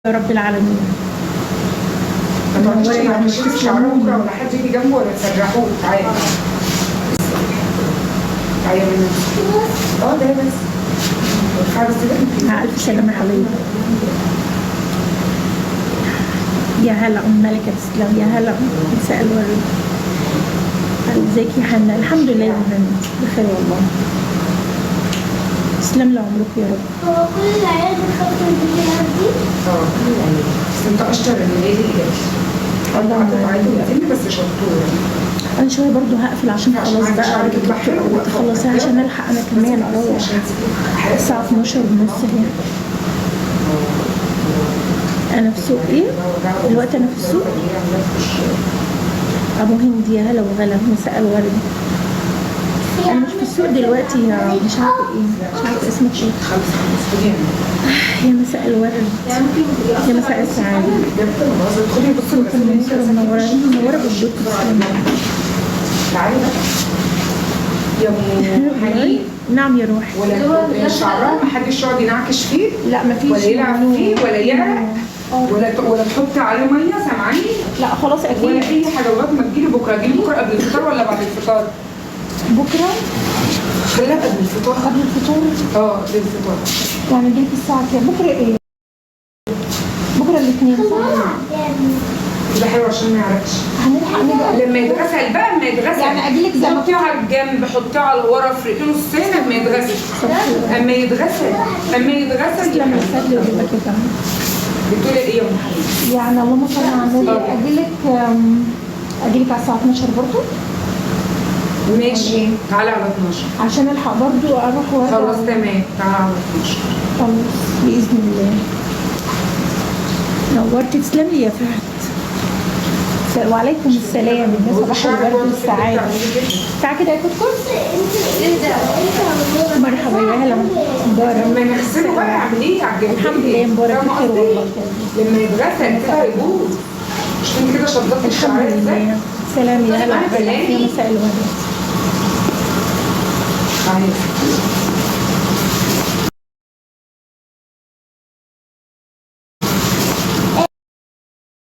يا رب العالمين. ما تقعديش تشيلي شعره بكره ولا حد يجي جنبه ولا تسرحوه. تعالي تعالي من ده بس مع ألف سلامة حبيبي. يا هلا أم ملكة تسلم. يا هلا مساء الورد. ازيك يا حنا؟ الحمد لله يا هنا بخير والله. تسلم لي عمرك يا رب. هو كل العيال بتخاف من الفيديوهات دي؟ كل العيال. بس انت اشطر من الليل اللي بس شطوره. انا شويه برضو هقفل عشان خلاص بقى تخلصيها عشان الحق انا كمان اروح. الساعه 12 ونص اهي. انا في سوق ايه؟ دلوقتي انا في السوق. ابو هند يا هلا وغلا مساء الورد. انا مش في السوق دلوقتي، مش عارفه ايه، مش عارفه اسمك ايه. يا مساء الورد يا مساء السعاده. منوره بالدكتور. تعالي يا ام حنين. نعم يا روحي. ولا شعرها ما حدش يقعد ينعكش فيه لا مفيش، ولا يلعب فيه ولا يعرق ولا تحطي عليه ميه. سامعاني؟ لا خلاص اكيد ولا اي حاجه لغايه ما تجيلي بكره. اجيلي بكره قبل الفطار ولا بعد الفطار؟ بكره خليها قبل الفطار. قبل الفطار؟ قبل الفطار. يعني جيت الساعه كام؟ بكره ايه؟ بكره الاثنين ده حلو عشان ما يعرفش. هنلحق نبقى لما يتغسل بقى لما يتغسل يعني اجيلك زي ما حطيه على الجنب، حطيه على ورا في رجله السنه لما يتغسل. اما يتغسل لما يستدلي ويجيبك يا فندم. بتقولي ايه يا ام حبيبي؟ يعني اللهم صل على النبي. اجيلك على الساعه 12 برضه. ماشي تعالى على 12 عشان الحق برضه اروح وارجع. خلاص تمام تعالى على 12 خلاص باذن الله. نورتي. تسلمي يا فهد. وعليكم السلام. صباح الورد والسعاده. تعالى كده يا كتكوت. مرحبا يا هلا مبارك. لما نغسله بقى اعمل ايه؟ الحمد لله مبارك بخير والله. لما يتغسل كده يبوظ. مش انت كده شطبتي الشعر ازاي؟ سلام يا هلا يا مساء الورد.